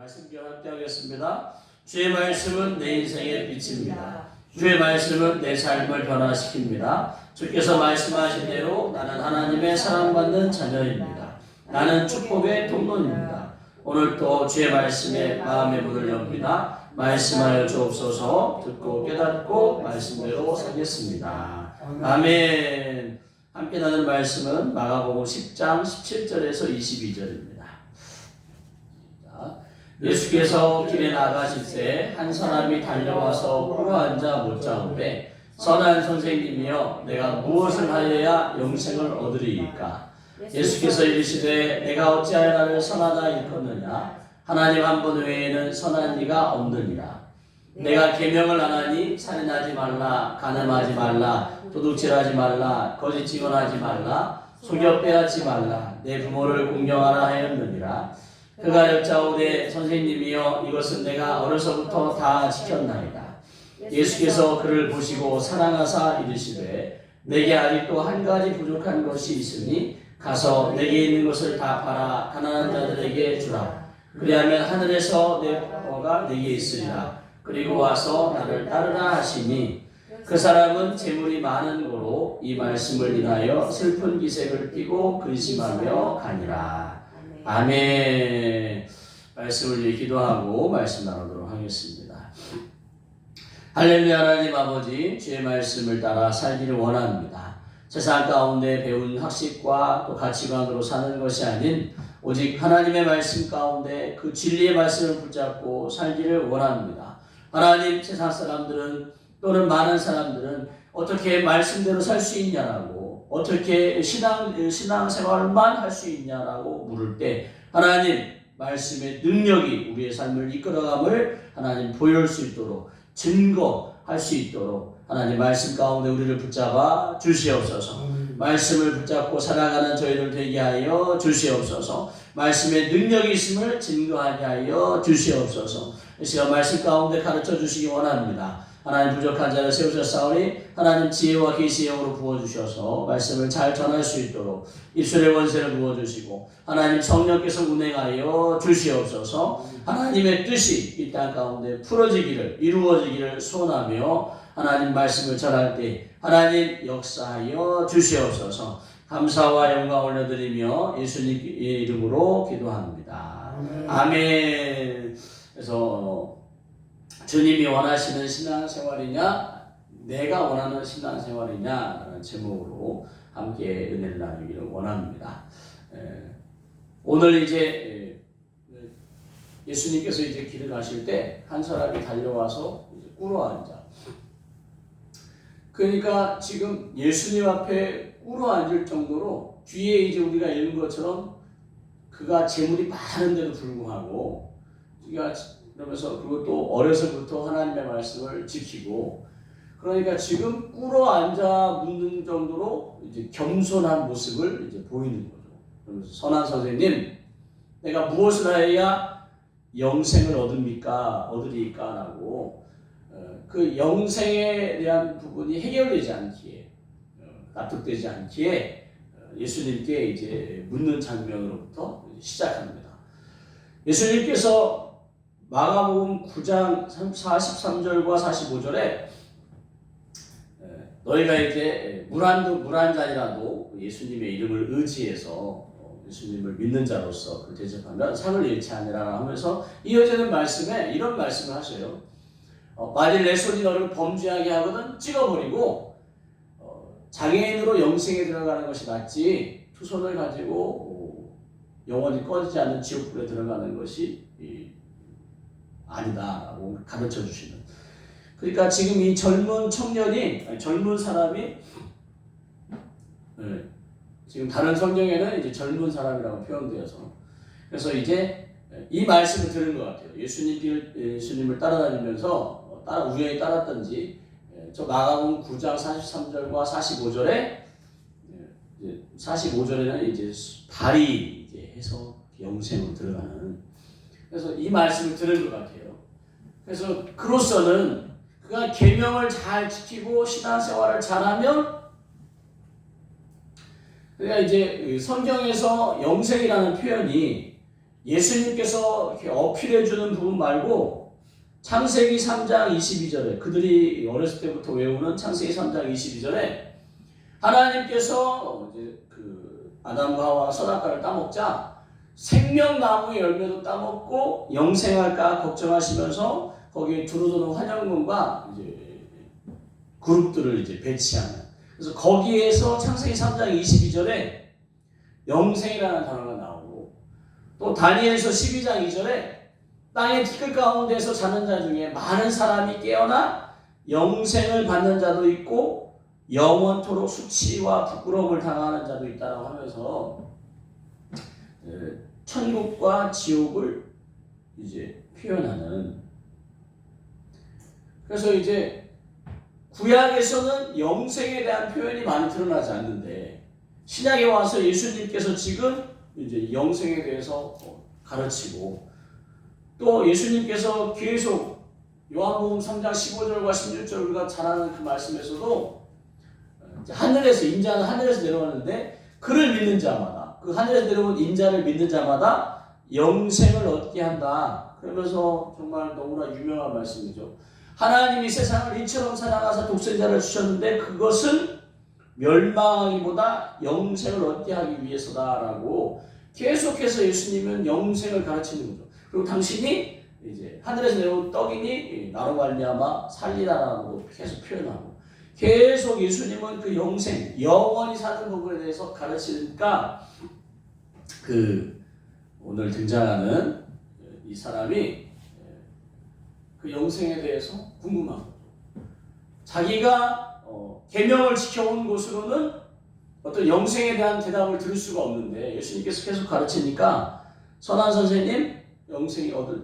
말씀 함께 하겠습니다. 주의 말씀은 내 인생의 빛입니다. 주의 말씀은 내 삶을 변화시킵니다. 주께서 말씀하신 대로 나는 하나님의 사랑받는 자녀입니다. 나는 축복의 통로입니다. 오늘 또 주의 말씀에 마음의 문을 엽니다. 말씀하여 주옵소서. 듣고 깨닫고 말씀대로 살겠습니다. 아멘. 함께 나눌 말씀은 마가복음 10장 17절에서 22절입니다. 예수께서 길에 나가실 때 한 사람이 달려와서 꿇어앉아 묻자오되 선한 선생님이여 내가 무엇을 하여야 영생을 얻으리이까? 예수께서 이르시되 내가 어찌하여 나를 선하다 일컫느냐? 하나님 한 분 외에는 선한 이가 없느니라. 내가 계명을 안 하니 살인하지 말라, 간음하지 말라, 도둑질하지 말라, 거짓 증언하지 말라, 속여 빼앗지 말라, 내 부모를 공경하라 하였느니라. 그가 여짜오되 선생님이여 이것은 내가 어려서부터 다 지켰나이다. 예수께서 그를 보시고 사랑하사 이르시되 내게 아직도 한 가지 부족한 것이 있으니 가서 내게 있는 것을 다 팔아 가난한 자들에게 주라. 그리하면 하늘에서 내 포가 내게 있으리라. 그리고 와서 나를 따르라 하시니 그 사람은 재물이 많은 고로 이 말씀을 인하여 슬픈 기색을 띠고 근심하며 가니라. 아멘. 말씀을 위해 기도하고 말씀 나누도록 하겠습니다. 할렐루야. 하나님 아버지, 주의 말씀을 따라 살기를 원합니다. 세상 가운데 배운 학식과 또 가치관으로 사는 것이 아닌 오직 하나님의 말씀 가운데 그 진리의 말씀을 붙잡고 살기를 원합니다. 하나님, 세상 사람들은 또는 많은 사람들은 어떻게 말씀대로 살 수 있냐라고, 어떻게 신앙생활만 할 수 있냐라고 물을 때 하나님 말씀의 능력이 우리의 삶을 이끌어감을 하나님 보여줄 수 있도록, 증거할 수 있도록 하나님 말씀 가운데 우리를 붙잡아 주시옵소서. 말씀을 붙잡고 살아가는 저희들 되게 하여 주시옵소서. 말씀의 능력이 있음을 증거하게 하여 주시옵소서. 이 시간 말씀 가운데 가르쳐 주시기 원합니다. 하나님 부족한 자를 세우셨사오니 하나님 지혜와 계시의 영으로 부어주셔서 말씀을 잘 전할 수 있도록 입술의 원세를 부어주시고 하나님 성령께서 운행하여 주시옵소서. 하나님의 뜻이 이 땅 가운데 풀어지기를 이루어지기를 소원하며 하나님 말씀을 전할 때 하나님 역사하여 주시옵소서. 감사와 영광 올려드리며 예수님 이름으로 기도합니다. 아멘. 그래서 주님이 원하시는 신앙생활이냐 내가 원하는 신앙생활이냐라는 제목으로 함께 은혜를 나누기를 원합니다. 오늘 이제 예수님께서 이제 길을 가실 때 한 사람이 달려와서 이제 꿇어앉아. 그러니까 지금 예수님 앞에 꿇어앉을 정도로 뒤에 이제 우리가 읽은 것처럼 그가 재물이 많은데도 불구하고 그러면서 그리고 또 어려서부터 하나님의 말씀을 지키고 그러니까 지금 꿇어앉아 묻는 정도로 이제 겸손한 모습을 이제 보이는 거죠. 그러면서 선한 선생님, 내가 무엇을 하여야 영생을 얻으리까라고 그 영생에 대한 부분이 해결되지 않기에 납득되지 않기에 예수님께 이제 묻는 장면으로부터 시작합니다. 예수님께서 마가복음 9장 43절과 45절에 너희가 이제 물 한 잔이라도 예수님의 이름을 의지해서 예수님을 믿는 자로서 대접하면 상을 잃지 아니라 하면서 이어지는 말씀에 이런 말씀을 하셔요. 만일 내 손이 너를 범죄하게 하거든 찍어버리고 장애인으로 영생에 들어가는 것이 낫지 두 손을 가지고 영원히 꺼지지 않는 지옥불에 들어가는 것이 아니다라고 가르쳐 주시는. 그러니까 지금 이 젊은 사람이 지금 다른 성경에는 이제 젊은 사람이라고 표현되어서 그래서 이제 이 말씀을 들은 것 같아요. 예수님을 따라다니면서 우연히 따랐던지 저 마가복음 9장 43절과 45절에는 이제 발이 이제 해서 영생으로 들어가는. 그래서 이 말씀을 들은 것 같아요. 그래서 그로서는 그가 계명을 잘 지키고 신앙생활을 잘하면 그러니까 이제 성경에서 영생이라는 표현이 예수님께서 이렇게 어필해 주는 부분 말고 창세기 3장 22절에 그들이 어렸을 때부터 외우는 창세기 3장 22절에 하나님께서 이제 그 아담과 하와가 선악과를 따먹자 생명나무의 열매도 따먹고 영생할까 걱정하시면서 거기에 두루두루 환영문과 이제 그룹들을 이제 배치하는. 그래서 거기에서 창세기 3장 22절에 영생이라는 단어가 나오고 또 다니엘서 12장 2절에 땅의 티끌 가운데서 자는 자 중에 많은 사람이 깨어나 영생을 받는 자도 있고 영원토록 수치와 부끄러움을 당하는 자도 있다라고 하면서 천국과 지옥을 이제 표현하는. 그래서 이제 구약에서는 영생에 대한 표현이 많이 드러나지 않는데 신약에 와서 예수님께서 지금 이제 영생에 대해서 가르치고 또 예수님께서 계속 요한복음 3장 15절과 16절 우리가 잘 아는 그 말씀에서도 하늘에서 인자는 하늘에서 내려왔는데 그를 믿는 자마다 그 하늘에서 내려온 인자를 믿는 자마다 영생을 얻게 한다. 그러면서 정말 너무나 유명한 말씀이죠. 하나님이 세상을 이처럼 사랑하사 독생자를 주셨는데 그것은 멸망하기보다 영생을 얻게 하기 위해서다라고 계속해서 예수님은 영생을 가르치는 거죠. 그리고 당신이 이제 하늘에서 내려온 떡이니 나로 말미암아 살리라라고 계속 표현하고 계속 예수님은 그 영생, 영원히 사는 부분에 대해서 가르치니까 그 오늘 등장하는 이 사람이 그 영생에 대해서 궁금한 거죠. 자기가 계명을 지켜온 곳으로는 어떤 영생에 대한 대답을 들을 수가 없는데 예수님께서 계속 가르치니까 선한 선생님,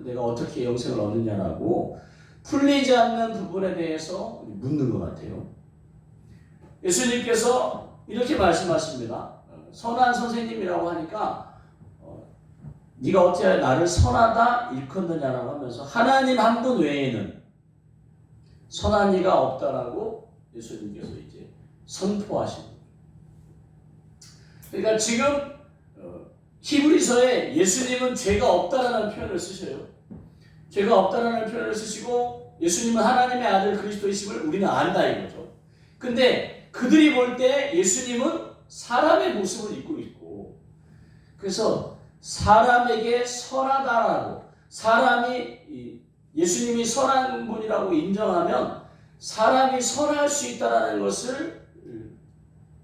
내가 어떻게 영생을 얻느냐라고 풀리지 않는 부분에 대해서 묻는 것 같아요. 예수님께서 이렇게 말씀하십니다. 선한 선생님이라고 하니까 네가 어떻게 나를 선하다 일컫느냐라고 하면서 하나님 한 분 외에는 선한 이가 없다라고 예수님께서 이제 선포하신 거예요. 그러니까 지금 히브리서에 예수님은 죄가 없다라는 표현을 쓰셔요. 죄가 없다라는 표현을 쓰시고 예수님은 하나님의 아들 그리스도이심을 우리는 안다 이거죠. 근데 그들이 볼 때 예수님은 사람의 모습을 입고 있고 그래서 사람에게 선하다라고 사람이 예수님이 선한 분이라고 인정하면 사람이 선할 수 있다라는 것을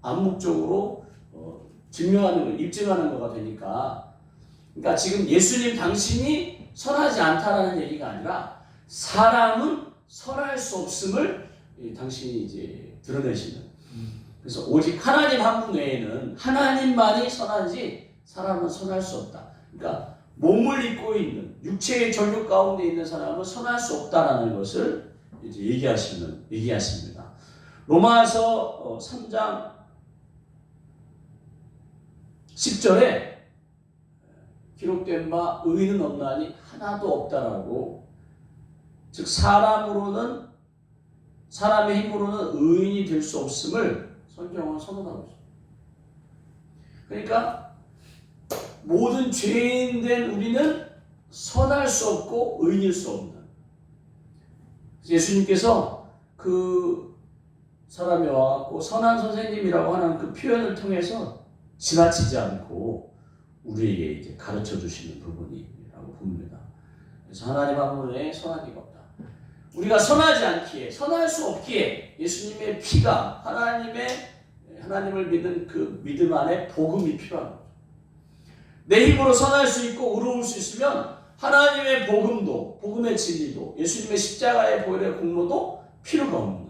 암묵적으로 입증하는 거가 되니까 그러니까 지금 예수님 당신이 선하지 않다라는 얘기가 아니라 사람은 선할 수 없음을 당신이 이제 드러내시는. 그래서 오직 하나님 한 분 외에는 하나님만이 선하지 사람은 선할 수 없다. 그러니까 몸을 입고 있는 육체의 전육 가운데 있는 사람은 선할 수 없다라는 것을 이제 얘기하십니다. 로마서 3장 10절에 기록된 바 의인은 없나니 하나도 없다라고 즉 사람의 힘으로는 의인이 될 수 없음을 성경은 선언하고 있습니다. 그러니까 모든 죄인된 우리는 선할 수 없고 의인일 수 없는 예수님께서 그 사람이 와갖고 선한 선생님이라고 하는 그 표현을 통해서 지나치지 않고 우리에게 이제 가르쳐 주시는 부분이라고 봅니다. 그래서 하나님 한 분에 선한 이가 없다. 우리가 선하지 않기에, 선할 수 없기에 예수님의 피가 하나님을 믿는 그 믿음 안에 복음이 필요한 거죠. 내 힘으로 선할 수 있고 의로울 수 있으면 하나님의 복음도, 복음의 진리도, 예수님의 십자가의 보혈의 공로도 필요가 없는.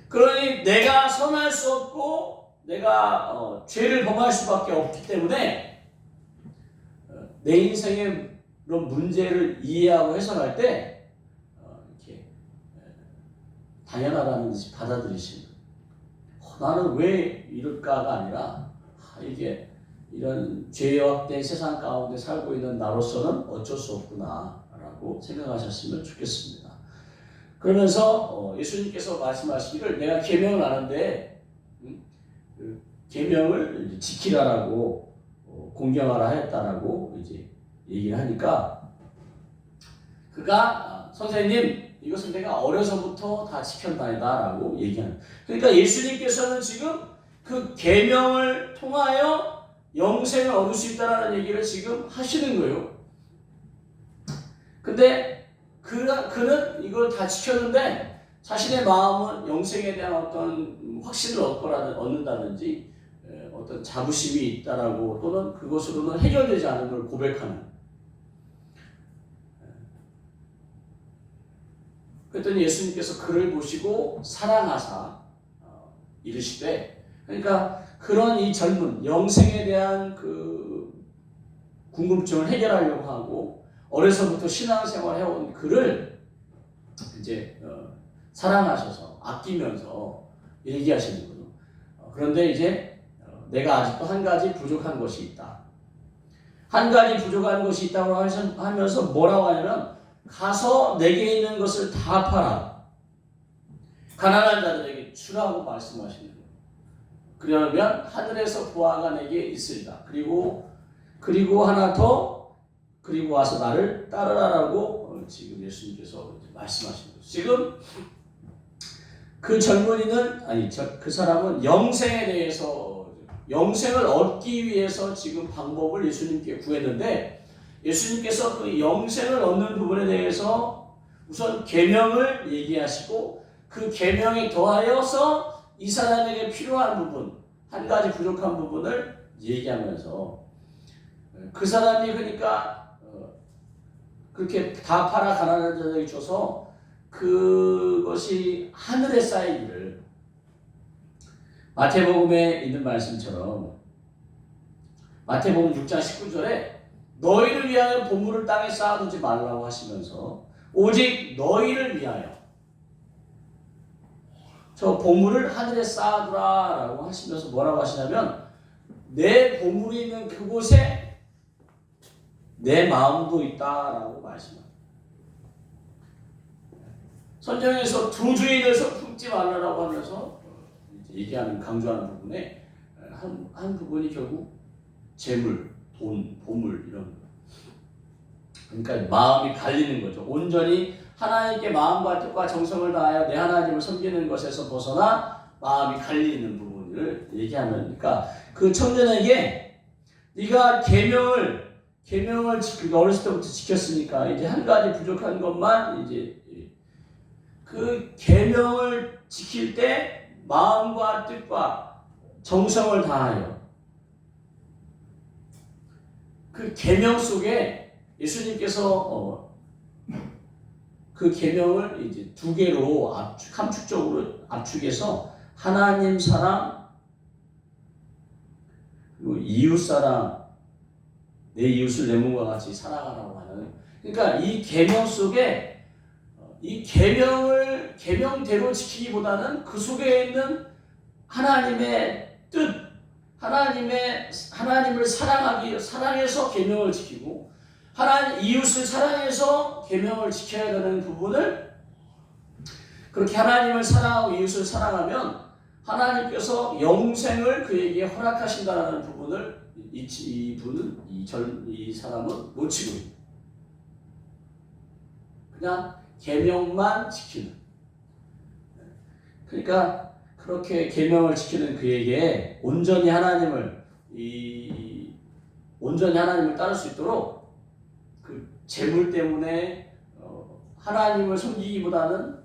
그러니 내가 선할 수 없고 내가 죄를 범할 수밖에 없기 때문에 내 인생의 그런 문제를 이해하고 해석할 때 이렇게 당연하다는 듯이 받아들이시는. 나는 왜 이럴까가 아니라 이게 이런 죄악된 세상 가운데 살고 있는 나로서는 어쩔 수 없구나라고 생각하셨으면 좋겠습니다. 그러면서 예수님께서 말씀하시기를 내가 계명을 아는데 그 계명을 지키라라고 공경하라 하였다라고 이제 얘기를 하니까 그가 선생님 이것은 내가 어려서부터 다 지켰나이다라고 얘기하는. 그러니까 예수님께서는 지금 그 계명을 통하여 영생을 얻을 수 있다라는 얘기를 지금 하시는 거예요. 근데 그는 이걸 다 지켰는데 자신의 마음은 영생에 대한 어떤 확신을 얻는다든지 어떤 자부심이 있다라고 또는 그것으로는 해결되지 않은 걸 고백하는. 그랬더니 예수님께서 그를 보시고 사랑하사 이르시되, 그러니까 그런 이 젊은 영생에 대한 그 궁금증을 해결하려고 하고 어려서부터 신앙생활 해온 그를 이제 사랑하셔서 아끼면서 얘기하시는 거죠. 그런데 이제 내가 아직도 한 가지 부족한 것이 있다. 한 가지 부족한 것이 있다고 하면서 뭐라고 하냐면 가서 내게 있는 것을 다 팔아 가난한 자들에게 주라고 말씀하시는 거예요. 그러면 하늘에서 보화가 내게 있으리라. 그리고 하나 더, 그리고 와서 나를 따르라라고 지금 예수님께서 말씀하시는 거예요. 지금 그 젊은이는 그 사람은 영생에 대해서 영생을 얻기 위해서 지금 방법을 예수님께 구했는데 예수님께서 그 영생을 얻는 부분에 대해서 우선 계명을 얘기하시고 그 계명에 더하여서 이 사람에게 필요한 부분, 한 가지 부족한 부분을 얘기하면서 그 사람이 그러니까 그렇게 다 팔아 가난한 자들에게 줘서 그것이 하늘에 쌓이기를, 마태복음에 있는 말씀처럼 마태복음 6장 19절에 너희를 위하여 보물을 땅에 쌓아두지 말라고 하시면서 오직 너희를 위하여 저 보물을 하늘에 쌓아두라라고 하시면서 뭐라고 하시냐면 내 보물이 있는 그곳에 내 마음도 있다라고 말씀합니다. 성경에서 두 주인을 품지 말라라고 하면서 얘기하는 강조하는 부분에 한 부분이 결국 재물, 돈, 보물 이런 거. 그러니까 마음이 갈리는 거죠. 온전히 하나님께 마음과 뜻과 정성을 다하여 내 하나님을 섬기는 것에서 벗어나 마음이 갈리는 부분을 얘기하는 거니까 그 청년에게 네가 계명을 어렸을 때부터 지켰으니까 이제 한 가지 부족한 것만 이제 그 계명을 지킬 때 마음과 뜻과 정성을 다하여 그 계명 속에 예수님께서 그 계명을 이제 두 개로 함축적으로 압축해서 하나님 사랑 그리고 이웃 사랑, 내 이웃을 내 몸과 같이 사랑하라고 하는, 그러니까 이 계명 속에 이 계명대로 지키기보다는 그 속에 있는 하나님의 뜻, 하나님을 사랑해서 계명을 지키고 이웃을 사랑해서 계명을 지켜야 되는 부분을, 그렇게 하나님을 사랑하고 이웃을 사랑하면 하나님께서 영생을 그에게 허락하신다는 부분을 이 사람은 놓치고 있는, 그냥 계명만 지키는. 그러니까 그렇게 계명을 지키는 그에게 온전히 하나님을 따를 수 있도록 그 재물 때문에 하나님을 섬기기보다는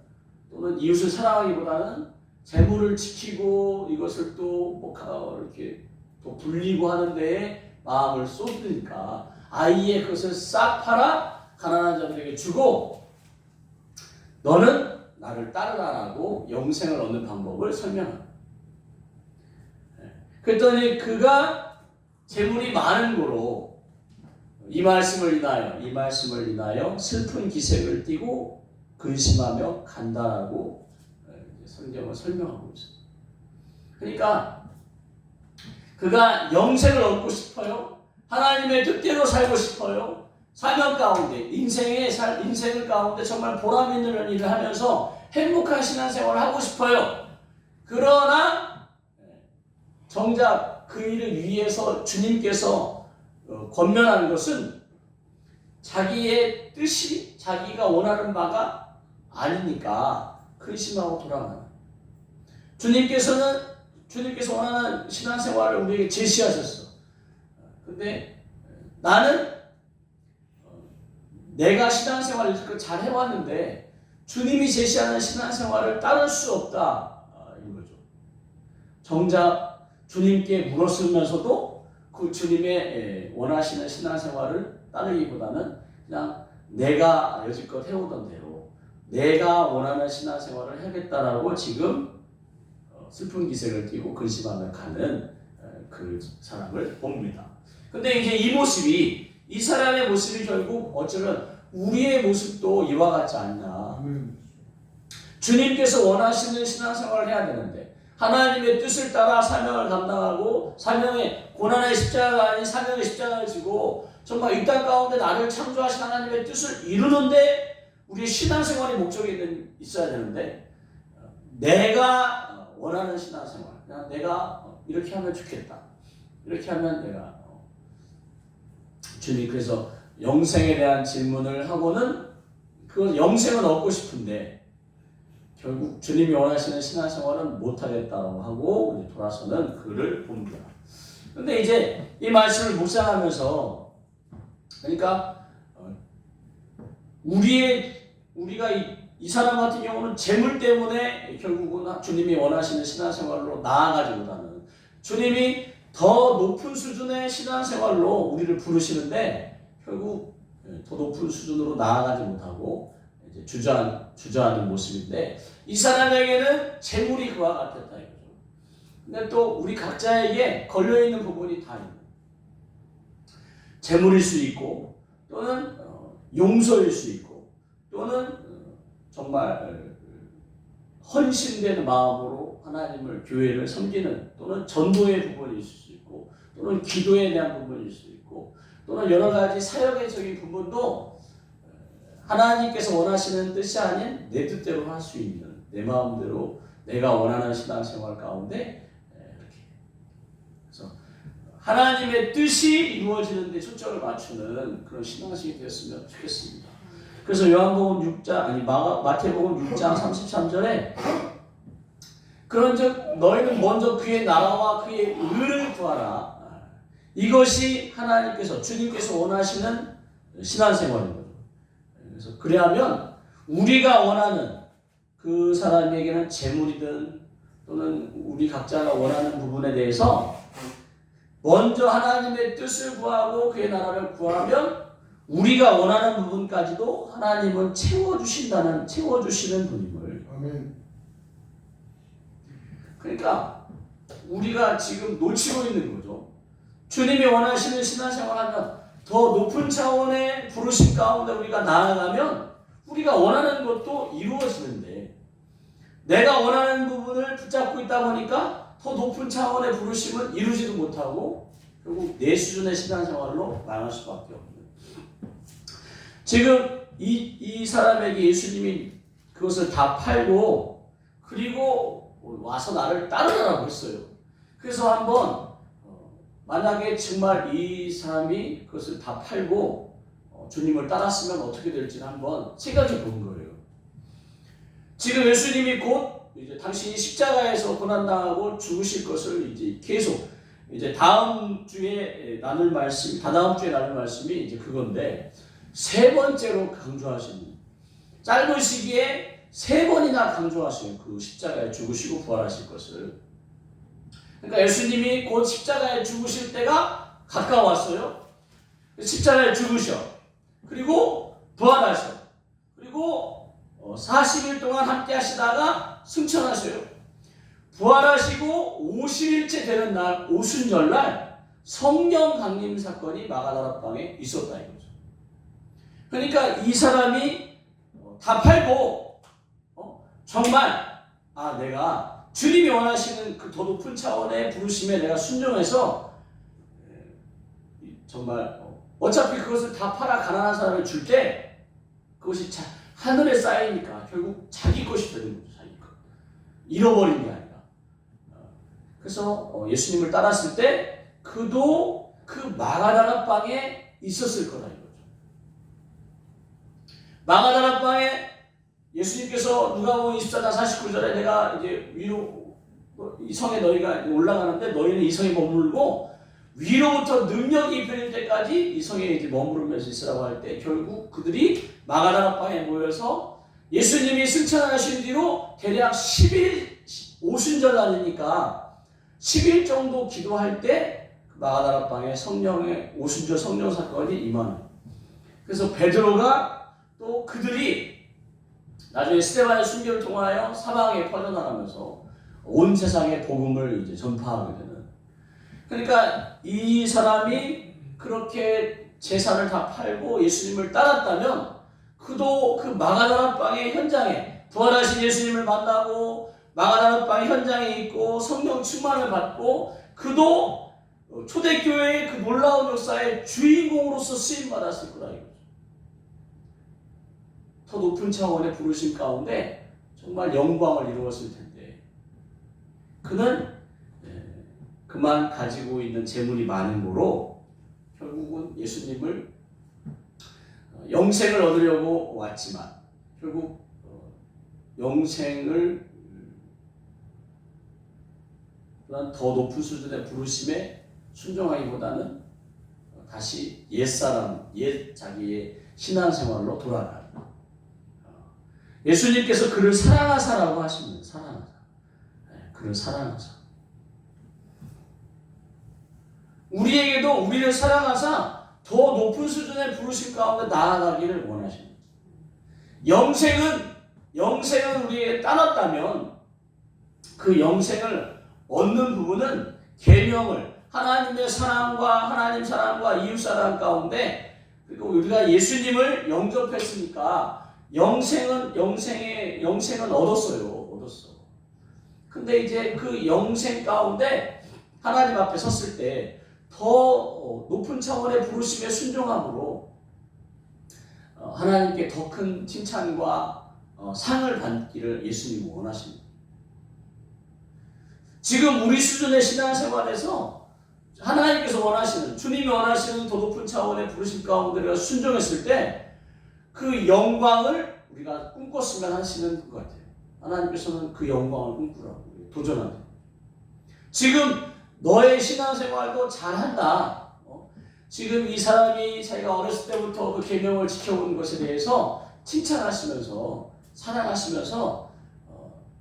또는 이웃을 사랑하기보다는 재물을 지키고 이것을 또 이렇게 또 불리고 하는 데에 마음을 쏟으니까 아예 그것을 싹 팔아 가난한 자들에게 주고 너는 나를 따르라라고 영생을 얻는 방법을 설명합니다. 그랬더니 그가 재물이 많은 고로 이 말씀을 인하여 슬픈 기색을 띠고 근심하며 간다라고 성경을 설명하고 있습니다. 그러니까 그가 영생을 얻고 싶어요. 하나님의 뜻대로 살고 싶어요. 사명 가운데 인생을 가운데 정말 보람 있는 일을 하면서 행복한 신앙생활을 하고 싶어요. 그러나 정작 그 일을 위해서 주님께서 권면하는 것은 자기의 뜻이 자기가 원하는 바가 아니니까 근심하고 돌아가는. 주님께서 원하는 신앙생활을 우리에게 제시하셨어. 근데 나는 내가 신앙생활을 잘 해왔는데 주님이 제시하는 신앙생활을 따를 수 없다, 이거죠. 정작 주님께 물었으면서도 그 주님의 원하시는 신앙생활을 따르기보다는 그냥 내가 여지껏 해오던 대로 내가 원하는 신앙생활을 하겠다라고 지금 슬픈 기색을 띠고 근심하며 가는 그 사람을 봅니다. 근데 이제 이 사람의 모습이 결국 어쩌면 우리의 모습도 이와 같지 않나. 주님께서 원하시는 신앙생활을 해야 되는데 하나님의 뜻을 따라 사명을 감당하고 사명의 고난의 십자가가 아닌 사명의 십자가를 지고 정말 이 땅 가운데 나를 창조하신 하나님의 뜻을 이루는데 우리의 신앙생활의 목적이 있어야 되는데 내가 원하는 신앙생활, 그냥 내가 이렇게 하면 좋겠다, 이렇게 하면 내가 주님 그래서 영생에 대한 질문을 하고는 그 영생은 얻고 싶은데 결국 주님이 원하시는 신앙생활은 못하겠다고 하고 이제 돌아서는 그를 봅니다. 근데 이제 이 말씀을 묵상하면서 그러니까 우리가 이 사람 같은 경우는 재물 때문에 결국은 주님이 원하시는 신앙생활로 나아가지보다는 주님이 더 높은 수준의 신앙생활로 우리를 부르시는데 결국 더 높은 수준으로 나아가지 못하고 이제 주저하는 모습인데 이 사람에게는 재물이 그와 같았다 이거죠. 근데 또 우리 각자에게 걸려있는 부분이 다 있는 재물일 수 있고 또는 용서일 수 있고 또는 정말 헌신된 마음으로 하나님을 교회를 섬기는 또는 전도의 부분이 있을 수 있고 또는 기도에 대한 부분일 수 있고 또는 여러 가지 사역의적인 부분도 하나님께서 원하시는 뜻이 아닌 내 뜻대로 할 수 있는 내 마음대로 내가 원하는 신앙생활 가운데 이렇게 그래서 하나님의 뜻이 이루어지는 데 초점을 맞추는 그런 신앙식이 되었으면 좋겠습니다. 그래서 요한복음 6장 마태복음 6장 33절에 그런즉 너희는 먼저 그의 나라와 그의 의를 구하라. 이것이 하나님께서 주님께서 원하시는 신앙생활입니다. 그래서 그래야면 우리가 원하는 그 사람에게는 재물이든 또는 우리 각자가 원하는 부분에 대해서 먼저 하나님의 뜻을 구하고 그의 나라를 구하면 우리가 원하는 부분까지도 하나님은 채워주시는 분임을. 아멘. 그러니까 우리가 지금 놓치고 있는 거죠. 주님이 원하시는 신앙생활하면 더 높은 차원의 부르심 가운데 우리가 나아가면 우리가 원하는 것도 이루어지는데 내가 원하는 부분을 붙잡고 있다 보니까 더 높은 차원의 부르심은 이루지도 못하고 결국 내 수준의 신앙생활로 나갈 수밖에 없는. 지금 이 사람에게 예수님이 그것을 다 팔고 그리고 와서 나를 따르라고 했어요. 그래서 한번 만약에 정말 이 사람이 그것을 다 팔고 주님을 따랐으면 어떻게 될지를 한번 생각해 본 거예요. 지금 예수님이 곧 이제 당신이 십자가에서 고난당하고 죽으실 것을 이제 계속 이제 다다음 주에 나눌 말씀이 이제 그건데 세 번째로 강조하시는 짧은 시기에 세 번이나 강조하시는 그 십자가에 죽으시고 부활하실 것을. 그러니까 예수님이 곧 십자가에 죽으실 때가 가까웠어요. 십자가에 죽으셔. 그리고 부활하셔. 그리고 40일 동안 함께 하시다가 승천하셔요. 부활하시고 50일째 되는 날 오순절날 성령 강림 사건이 마가다락방에 있었다 이거죠. 그러니까 이 사람이 다 팔고 정말 내가 주님이 원하시는 그 더 높은 차원의 부르심에 내가 순종해서 정말 어차피 그것을 다 팔아 가난한 사람을 줄 때 그것이 하늘에 쌓이니까 결국 자기 것이 되는 거죠. 자기 것. 잃어버린 게 아니라. 그래서 예수님을 따랐을 때 그도 그 마가다라방에 있었을 거다 이거죠. 마가다라방에 예수님께서 누가복음 24장 49절에 내가 이제 위로 이 성에 너희가 올라가는데 너희는 이 성에 머물고 위로부터 능력이 입혀질 때까지 이 성에 이제 머무르면서 있으라고 할 때 결국 그들이 마가다라방에 모여서 예수님이 승천하신 뒤로 대략 10일 오순절 날이니까 10일 정도 기도할 때 마가다라방에 성령의 오순절 성령 사건이 임하는. 그래서 베드로가 또 그들이 나중에 스데반의 순교를 통하여 사방에 퍼져나가면서 온 세상에 복음을 이제 전파하게 되는. 그러니까 이 사람이 그렇게 재산을 다 팔고 예수님을 따랐다면 그도 그 마가다라방의 현장에 부활하신 예수님을 만나고 마가다라방의 현장에 있고 성령 충만을 받고 그도 초대교회의 그 놀라운 역사의 주인공으로서 쓰임받았을 거라 이거죠. 더 높은 차원의 부르심 가운데 정말 영광을 이루었을 텐데 그는 그만 가지고 있는 재물이 많은 거로 결국은 예수님을 영생을 얻으려고 왔지만 결국 영생을 더 높은 수준의 부르심에 순종하기보다는 다시 옛사람, 자기의 신앙생활로 돌아가는. 예수님께서 그를 사랑하사라고 하십니다. 사랑하사. 그를 사랑하사. 우리에게도 우리를 사랑하사 더 높은 수준의 부르심 가운데 나아가기를 원하십니다. 영생은 우리에게 따랐다면 그 영생을 얻는 부분은 계명을 하나님의 사랑과 하나님 사랑과 이웃 사랑 가운데 그리고 우리가 예수님을 영접했으니까 영생은 얻었어요. 근데 이제 그 영생 가운데 하나님 앞에 섰을 때 더 높은 차원의 부르심에 순종함으로 하나님께 더 큰 칭찬과 상을 받기를 예수님이 원하십니다. 지금 우리 수준의 신앙생활에서 하나님께서 원하시는, 주님이 원하시는 더 높은 차원의 부르심 가운데 우리가 순종했을 때 그 영광을 우리가 꿈꿨으면 하시는 것 같아요. 하나님께서는 그 영광을 꿈꾸라고 도전하는. 지금 너의 신앙생활도 잘한다. 지금 이 사람이 자기가 어렸을 때부터 그 계명을 지켜온 것에 대해서 칭찬하시면서 사랑하시면서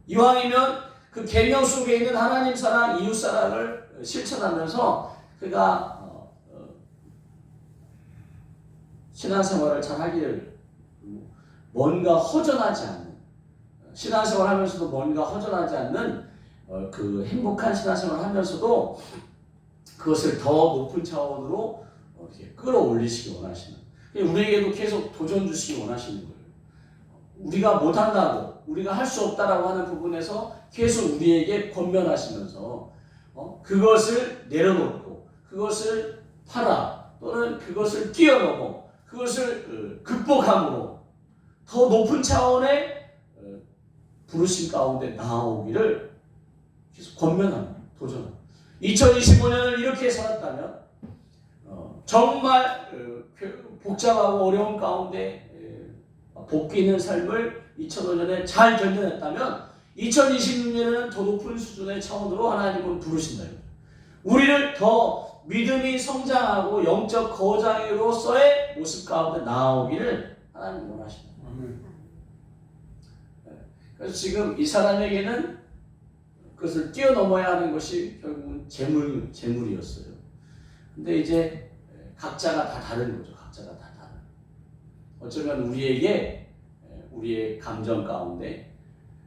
이왕이면 그 계명 속에 있는 하나님 사랑, 이웃 사랑을 실천하면서 그가 신앙생활을 잘하기를 뭔가 허전하지 않는 신앙생활 하면서도 뭔가 허전하지 않는 그 행복한 신앙생활을 하면서도 그것을 더 높은 차원으로 이렇게 끌어올리시기 원하시는 우리에게도 계속 도전 주시기 원하시는 거예요. 우리가 못한다고 우리가 할 수 없다라고 하는 부분에서 계속 우리에게 권면하시면서 그것을 내려놓고 그것을 팔아 또는 그것을 뛰어넘어 그것을 극복함으로 더 높은 차원의 부르심 가운데 나아오기를 계속 권면합니다. 도전합니다. 2025년을 이렇게 살았다면 정말 복잡하고 어려운 가운데 복귀 있는 삶을 2005년에 잘 견뎌냈다면 2026년에는 더 높은 수준의 차원으로 하나님은 부르신다. 우리를 더 믿음이 성장하고 영적 거장으로서의 모습 가운데 나아오기를 하나님 원하십니다. 그래서 지금 이 사람에게는 그것을 뛰어넘어야 하는 것이 결국은 재물이었어요. 근데 이제 각자가 다 다른 거죠. 각자가 다 다른. 어쩌면 우리에게 우리의 감정 가운데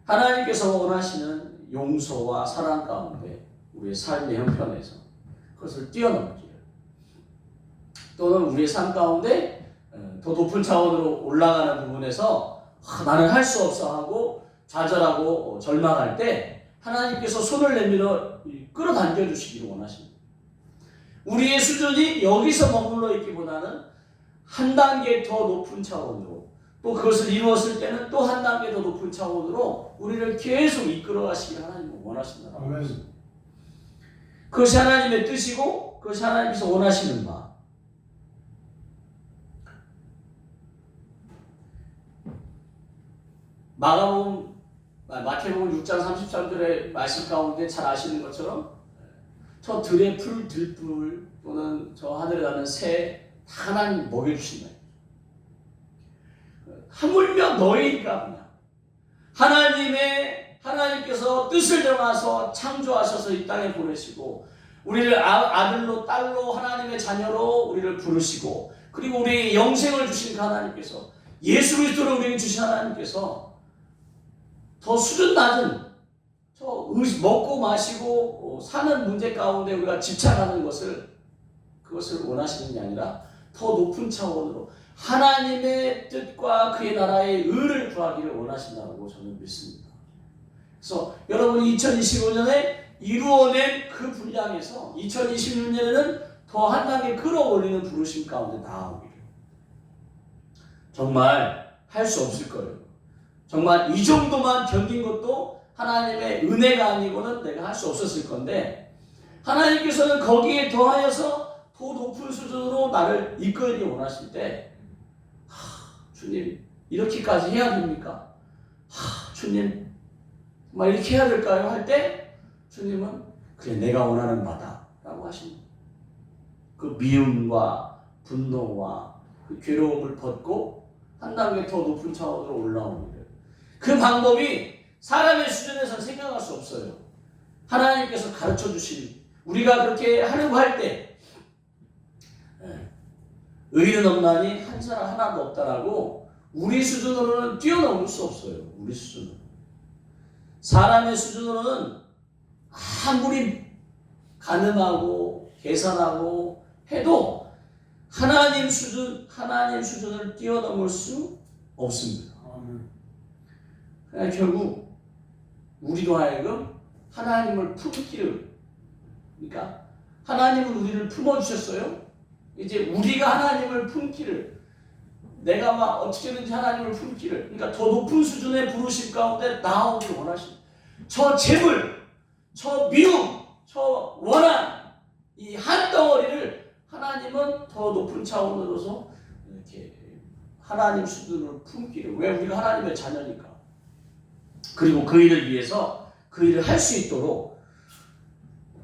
하나님께서 원하시는 용서와 사랑 가운데 우리의 삶의 형편에서 그것을 뛰어넘기를 또는 우리의 삶 가운데 더 높은 차원으로 올라가는 부분에서 나는 할 수 없어 하고 좌절하고 절망할 때 하나님께서 손을 내밀어 끌어당겨 주시기를 원하십니다. 우리의 수준이 여기서 머물러 있기보다는 한 단계 더 높은 차원으로 또 그것을 이루었을 때는 또 한 단계 더 높은 차원으로 우리를 계속 이끌어 가시기를 하나님은 원하신다. 그것이 하나님의 뜻이고 그것이 하나님께서 원하시는 바. 마태복음 6장 33절의 말씀 가운데 잘 아시는 것처럼 저 들의 풀, 들불 또는 저 하늘에 나는 새 다 하나님 먹여주신다. 하물며 너희가 그냥 하나님께서 뜻을 정하서 창조하셔서 이 땅에 보내시고 우리를 아들로 딸로 하나님의 자녀로 우리를 부르시고 그리고 우리 영생을 주신 그 하나님께서 예수 그리스도를 우리에게 주신 하나님께서 더 수준 낮은 저 먹고 마시고 사는 문제 가운데 우리가 집착하는 그것을 원하시는 게 아니라 더 높은 차원으로 하나님의 뜻과 그의 나라의 의를 구하기를 원하신다고 저는 믿습니다. 그래서 여러분이 2025년에 이루어낸 그 분량에서 2026년에는 더 한 단계 끌어올리는 부르심 가운데 나아오기를. 정말 할 수 없을 거예요. 정말 이 정도만 견딘 것도 하나님의 은혜가 아니고는 내가 할 수 없었을 건데 하나님께서는 거기에 더하여서 더 높은 수준으로 나를 이끌기 원하실 때 주님 이렇게까지 해야 됩니까? 주님 정말 이렇게 해야 될까요? 할 때 주님은 그래 내가 원하는 바다 라고 하십니다. 그 미움과 분노와 그 괴로움을 벗고 한 단계 더 높은 차원으로 올라오는 거예요. 그 방법이 사람의 수준에서 생각할 수 없어요. 하나님께서 가르쳐 주신 우리가 그렇게 하려고 할 때 의인은 없나니 한 사람 하나도 없다라고 우리 수준으로는 뛰어넘을 수 없어요. 우리 수준으로. 사람의 수준으로는 아무리 가늠하고 계산하고 해도 하나님 수준을 뛰어넘을 수 없습니다. 그러니까 결국 우리로 하여금 하나님을 품기를 그러니까 하나님은 우리를 품어주셨어요. 이제 우리가 하나님을 품기를 내가 막 어떻게든지 하나님을 품기를 그러니까 더 높은 수준의 부르심 가운데 나오길 원하십니다. 저 재물, 저 미움, 저 원한 이 한 덩어리를 하나님은 더 높은 차원으로서 이렇게 하나님 수준으로 품기를 왜 우리가 하나님의 자녀니까 그리고 그 일을 위해서 그 일을 할 수 있도록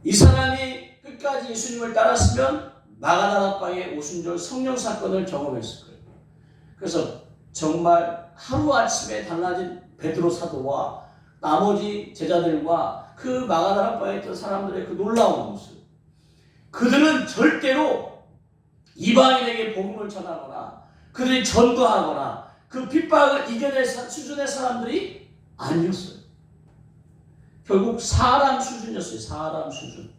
이 사람이 끝까지 예수님을 따랐으면 마가다락방의 오순절 성령 사건을 경험했을 거예요. 그래서 정말 하루아침에 달라진 베드로 사도와 나머지 제자들과 그 마가다락방에 있던 사람들의 그 놀라운 모습 그들은 절대로 이방인에게 복음을 전하거나 그들이 전도하거나 그 핍박을 이겨낼 수준의 사람들이 아니었어요. 결국 사람 수준이었어요. 사람 수준.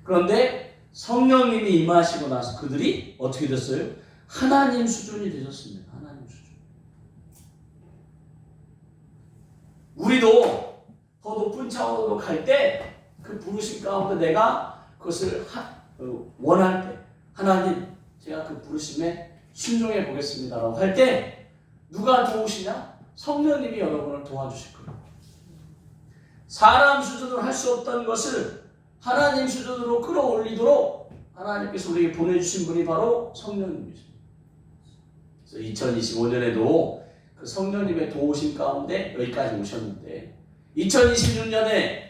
그런데 성령님이 임하시고 나서 그들이 어떻게 됐어요? 하나님 수준이 되셨습니다. 하나님 수준. 우리도 더 높은 차원으로 갈 때 그 부르심 가운데 내가 그것을 원할 때 하나님 제가 그 부르심에 순종해 보겠습니다라고 할 때 누가 도우시냐? 성령님이 여러분을 도와주실 거예요. 사람 수준으로 할 수 없던 것을 하나님 수준으로 끌어올리도록 하나님께서 우리에게 보내주신 분이 바로 성령님이십니다. 그래서 2025년에도 그 성령님의 도우심 가운데 여기까지 오셨는데 2026년에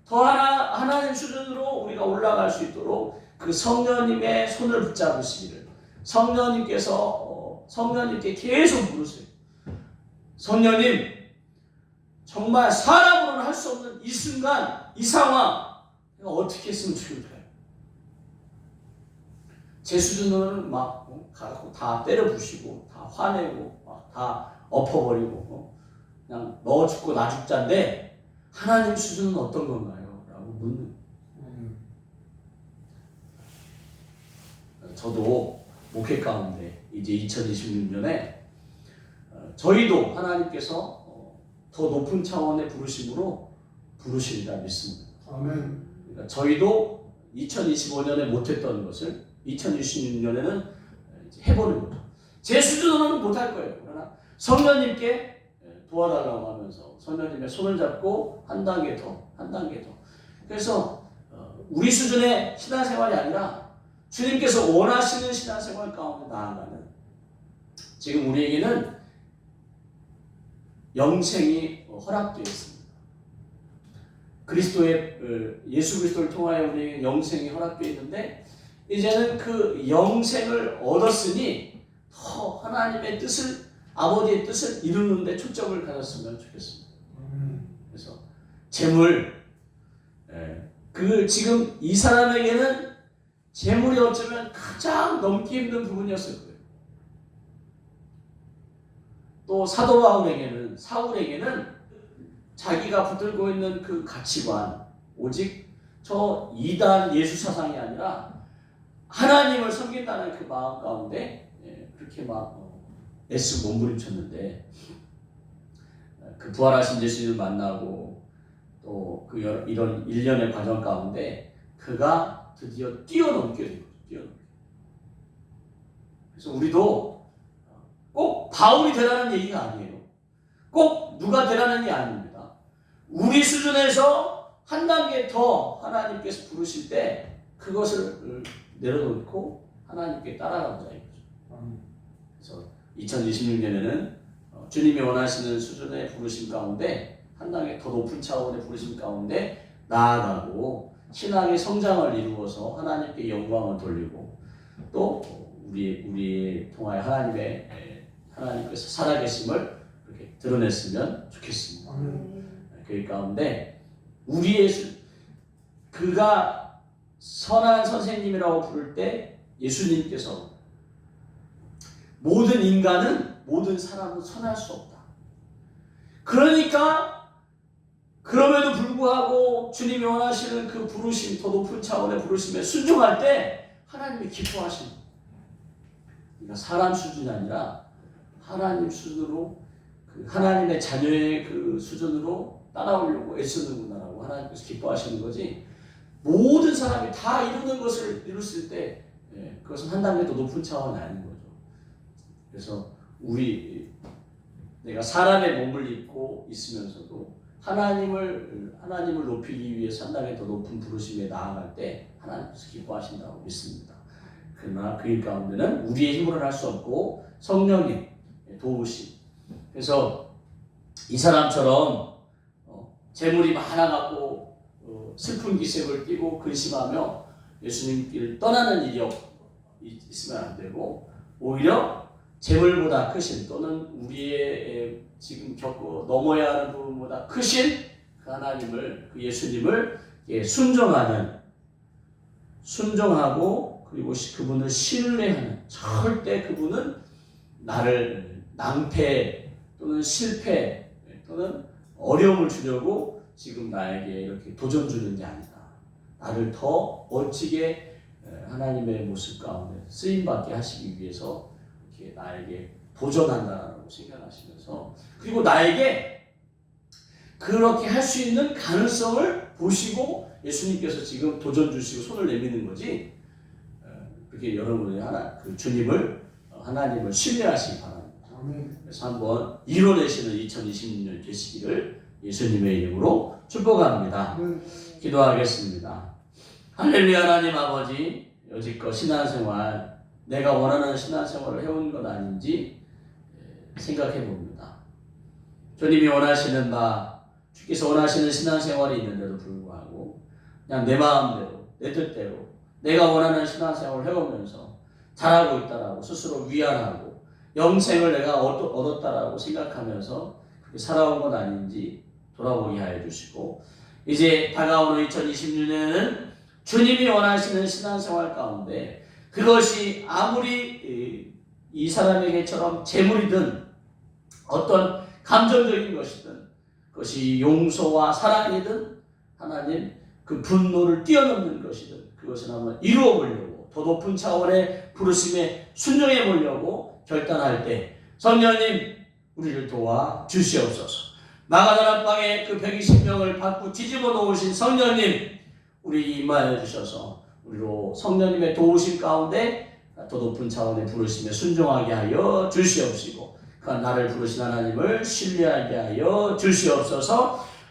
더 하나님 수준으로 우리가 올라갈 수 있도록 그 성령님의 손을 붙잡으시기를 성령님께 계속 부르세요. 성령님 정말 사람으로는 할 수 없는 이 순간 이 상황 내가 어떻게 했으면 좋을까요? 제 수준으로는 막 가고 다 때려 부시고 다 화내고 막 다 엎어버리고 그냥 너 죽고 나 죽자인데 하나님 수준은 어떤 건가요? 라고 묻는. 저도 목회 가운데 이제 2026년에 저희도 하나님께서 더 높은 차원의 부르심으로 부르시리라 믿습니다. 아멘. 그러니까 저희도 2025년에 못했던 것을 2026년에는 해보는 거죠. 제 수준으로는 못할 거예요. 그러나 성령님께 도와달라고 하면서 성령님의 손을 잡고 한 단계 더, 한 단계 더. 그래서 우리 수준의 신앙생활이 아니라 주님께서 원하시는 신앙생활 가운데 나아가는, 지금 우리에게는 영생이 허락되어 있습니다. 예수 그리스도를 통하여 우리에게 영생이 허락되어 있는데, 이제는 그 영생을 얻었으니 더 하나님의 뜻을, 아버지의 뜻을 이루는 데 초점을 가졌으면 좋겠습니다. 그래서 재물, 지금 이 사람에게는 재물이 어쩌면 가장 넘기 힘든 부분이었을 거예요. 또 사도 사울에게는 자기가 붙들고 있는 그 가치관, 오직 저 이단 예수 사상이 아니라 하나님을 섬긴다는 그 마음 가운데 그렇게 막 애쓰고 몸부림쳤는데, 그 부활하신 예수님을 만나고 또 그 이런 일련의 과정 가운데 그가 드디어 뛰어넘게 된 거죠. 그래서 우리도 꼭 바울이 되라는 얘기가 아니에요. 꼭 누가 되라는 게 아닙니다. 우리 수준에서 한 단계 더 하나님께서 부르실 때 그것을 내려놓고 하나님께 따라가보자 이거죠. 그래서 2026년에는 주님이 원하시는 수준의 부르심 가운데 한 단계 더 높은 차원의 부르심 가운데 나아가고 신앙의 성장을 이루어서 하나님께 영광을 돌리고, 또 우리 통하여 하나님께서 살아계심을 이렇게 드러냈으면 좋겠습니다. 그 가운데 그가 선한 선생님이라고 부를 때 예수님께서 모든 사람은 선할 수 없다. 그러니까 그럼에도 불구하고 주님이 원하시는 그 부르심, 더 높은 차원의 부르심에 순종할 때 하나님이 기뻐하십니다. 그러니까 사람 수준이 아니라 하나님 수준으로, 하나님의 자녀의 그 수준으로 따라오려고 애쓰는구나라고 하나님께서 기뻐하시는 거지, 모든 사람이 다 이루는 것을 이뤘을 때 그것은 한 단계 더 높은 차원이 아닌 거죠. 그래서 내가 사람의 몸을 입고 있으면서도 하나님을 높이기 위해서 한 단계 더 높은 부르심에 나아갈 때 하나님께서 기뻐하신다고 믿습니다. 그러나 그 일 가운데는 우리의 힘으로는 할 수 없고 성령님 도우심. 그래서 이 사람처럼 재물이 많아갖고 슬픈 기색을 띠고 근심하며 예수님 길을 떠나는 일이 있으면 안 되고, 오히려 재물보다 크신, 또는 우리의 지금 겪고 넘어야 하는 부분보다 크신 그 하나님을, 그 예수님을 순종하고, 그리고 그분을 신뢰하는, 절대 그분은 나를 낭패 또는 실패 또는 어려움을 주려고 지금 나에게 이렇게 도전 주는 게 아니다. 나를 더 멋지게 하나님의 모습 가운데 쓰임받게 하시기 위해서 이렇게 나에게 도전한다라고 생각하시면서, 그리고 나에게 그렇게 할 수 있는 가능성을 보시고 예수님께서 지금 도전 주시고 손을 내미는 거지, 그렇게 여러분이 하나님을 신뢰하시기 바랍니다. 그래서 한번 이뤄내시는 2026년 되시기를 예수님의 이름으로 축복합니다. 기도하겠습니다. 할렐루야. 하나님 아버지, 여지껏 신앙생활, 내가 원하는 신앙생활을 해온 건 아닌지 생각해 봅니다. 주님이 원하시는 주께서 원하시는 신앙생활이 있는데도 불구하고 그냥 내 마음대로, 내 뜻대로 내가 원하는 신앙생활을 해오면서 잘하고 있다라고 스스로 위안하고 영생을 내가 얻었다라고 생각하면서 그렇게 살아온 건 아닌지 돌아보게 하여 주시고, 이제 다가오는 2026년에는 주님이 원하시는 신앙생활 가운데 그것이 아무리 이 사람에게처럼 재물이든 어떤 감정적인 것이든, 그것이 용서와 사랑이든 하나님 그 분노를 뛰어넘는 것이든, 그것을 한번 이루어 보려고, 더 높은 차원의 부르심에 순종해 보려고 결단할 때 성령님 우리를 도와 주시옵소서. 마가다라 방에 그 120명을 받고 뒤집어 놓으신 성령님, 우리 임하여 주셔서 우리로 성령님의 도우심 가운데 더 높은 차원의 부르심에 순종하게 하여 주시옵시고, 나를 부르신 하나님을 신뢰하게 하여 주시옵소서.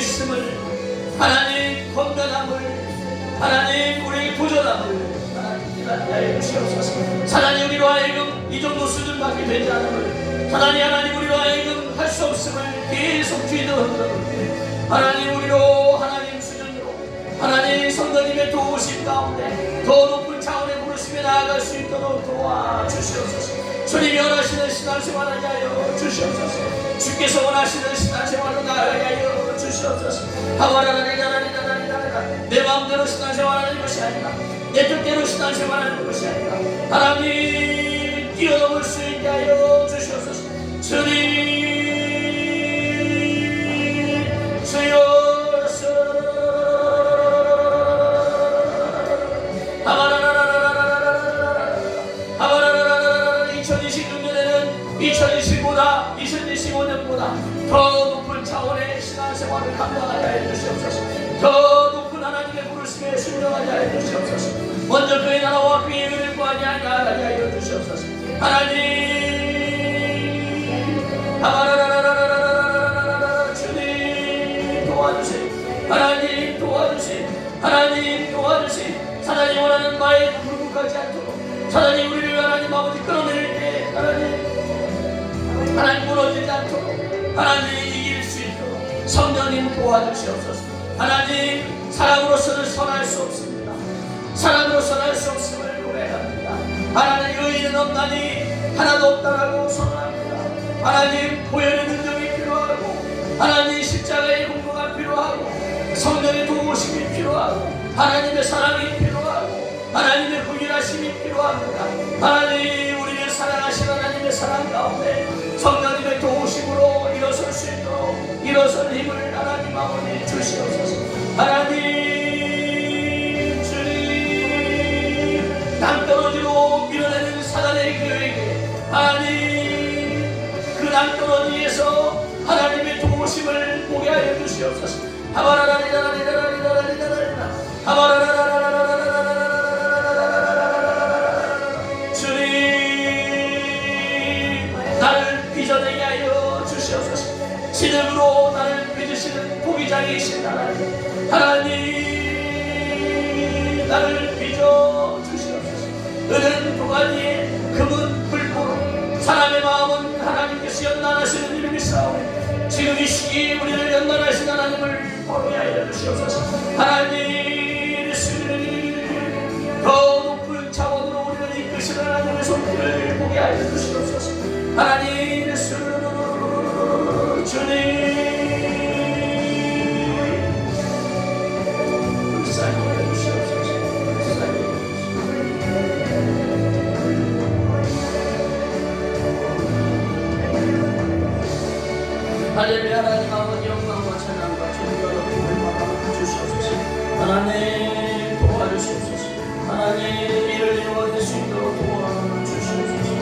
수 있음을, 하나님 건강함을, 하나님 우리의 부전함을 하나님 깨닫게 하여 주시옵소서. 하나님 우리로 하여금 이 정도 수준밖에 되지 않음을, 하나님 우리로 하여금 할 수 없음을 계속 주의도 흔들어 하나님 우리로 하나님 수준으로 하나님 성도님의 도우심 가운데 더 높은 차원의 부르심에 나아갈 수 있도록 도와주시옵소서. 주님이 원하시는 신앙생활하게 하여 주시옵소서. 주께서 원하시는 신앙생활로 나아가게 하여 주시옵소서. 내 마음대로 신앙생활하는 것이 아니라 내 뜻대로 신앙생활하는 것이 아니라 하나님 뛰어넘을 수 있게 하여 주시옵소서. 주님 주여 2026년에는 2025보다 2025년보다 더 높은 차원의 신앙생활을 감당하게 하여 주시옵소서. 더 높은 하나님의 부르심에 순종하게 하여 주시옵소서. 먼저 그의 나라와 그의 의를 구하게 하여 주시옵소서. 하나님 주님 도와주세요. 하나님 도와주세요. 하나님 도와주세요. 하나님 원하는 마에 굴복하지 않도록 하나님 우리를 하나님 아버지 끌어내릴 때 하나님 무너지지 않도록 하나님 이길 수 있도록 성령님 도와주시옵소서. 하나님 사람으로서는 선할 수 없습니다. 사람으로서는 할 수 없음을 고백합니다. 하나님 의인은 없나니 하나도 없다라고 선언합니다. 하나님 보혈의 능력이 필요하고 하나님 십자가의 공로가 필요하고 성령의 도우심이 필요하고 하나님의 사랑이 필요하고 하나님의 후일하심이 필요합니다. 하나님 우리를 사랑하시는 하나님의 사랑 가운데 성령님의 도우심으로 일어설 수 있도록 일어설 힘을 하나님 아버지 주시옵소서. 하나님 주님 땅떨어지로 밀어내는 사단의 계획에 하나님 그 땅떨어지에서 하나님의 도우심을 보게 하여 주시옵소서. 주님 나를 빚어내게 하여 주시옵소서. 진흙으로 나를 빚으시는 보기장이신 하나님, 하나님 나를 빚어 주시옵소서. 은은 도가니에 금은 불보로 사람의 마음은 하나님께서 연단하시는 이름이 싸우니 지금 이 시기에 우리를 연단하신 하나님을 보게 하여 주시옵소서. 하나님 더 높은 차원으로 우리를 이끄시는 하나님의 손길을 보게 하여 주시옵소서. 하나님 주님 불쌍히 주시옵소서. 할렐루야. 하나님 아버지 영광과 찬양과 존귀와 높임을 받아 주시옵소서. 하나님 도와주시옵소서. 하나님 이를 이루어낼 수 있도록 도와주시옵소서.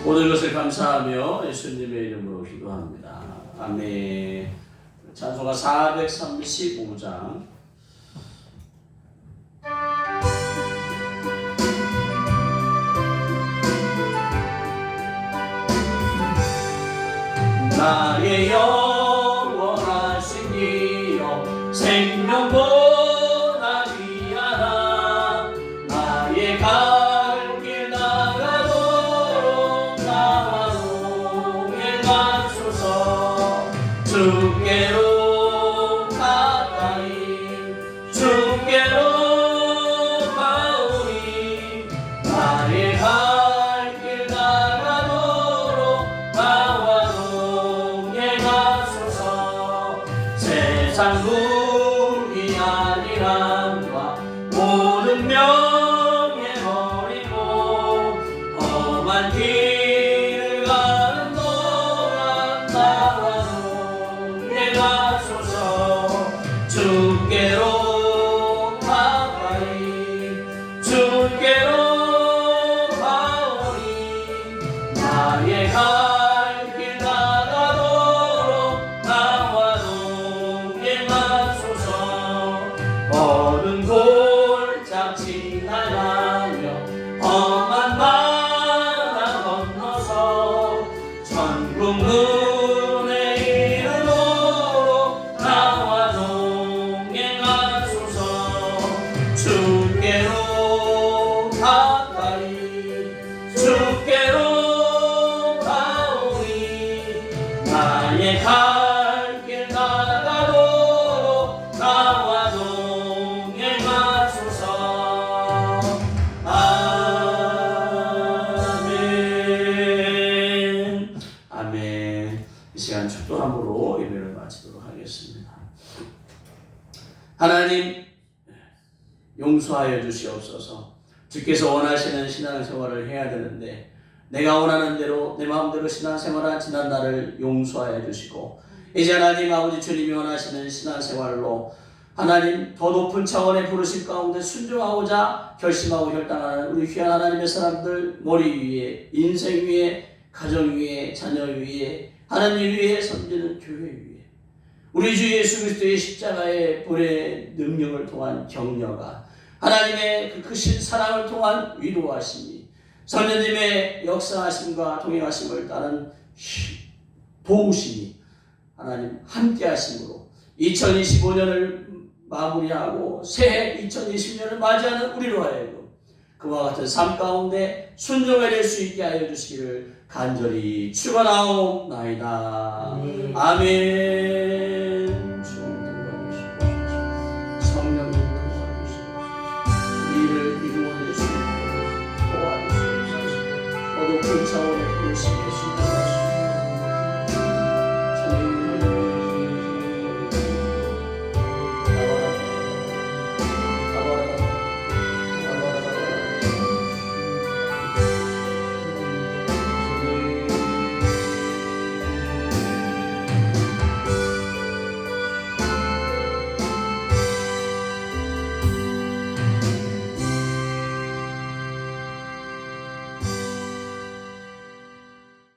모든 것을 감사하며 예수님의 이름으로 기도합니다. 아멘. 찬송가 435장. 나의 영원하신 이여 생명보다 귀하나 나의 갈 길 나가도록 나와 동행하소서. 주께로 가까이 주께로 가오니 나의 갈 길 나가도록 나와 동행하소서. 세상 국이 아니란과 모든 명예 버리고 험한 길을 가는 동안 나와 동행하소서. 주께로 가까이 주께로 가오니 나의 갈 길 나가도록 나와 동행하소서. 어른 골짝 지나가며 험한 바다 건너서 천국 문에 이르도록 나와 동행하소서. 주께로 가까이 주께로 가오니 나의 갈 길 나가도록 나와 동행하소서. 아멘. 아멘. 이 시간 축도함으로 예배를 마치도록 하겠습니다. 하나님, 용서하여 주시옵소서. 주께서 원하시는 신앙생활을 해야 되는데 내가 원하는 대로 내 마음대로 신앙생활한 지난 날을 용서하여 주시고 이제 하나님 아버지 주님이 원하시는 신앙생활로 하나님 더 높은 차원의 부르심 가운데 순종하고자 결심하고 결단하는 우리 귀한 하나님의 사람들 머리 위에 인생 위에 가정 위에 자녀 위에 하나님 위에 섬기는 교회 위에 우리 주 예수 그리스도의 십자가의 불의 능력을 통한 격려가 하나님의 그 크신 사랑을 통한 위로하심이 성령님의 역사하심과 동행하심을 따른 도우심이 하나님 함께 하심으로 2025년을 마무리하고 새해 2020년을 맞이하는 우리로 하여금 그와 같은 삶 가운데 순종해낼 수 있게 하여 주시기를 간절히 축원하옵나이다. 아멘.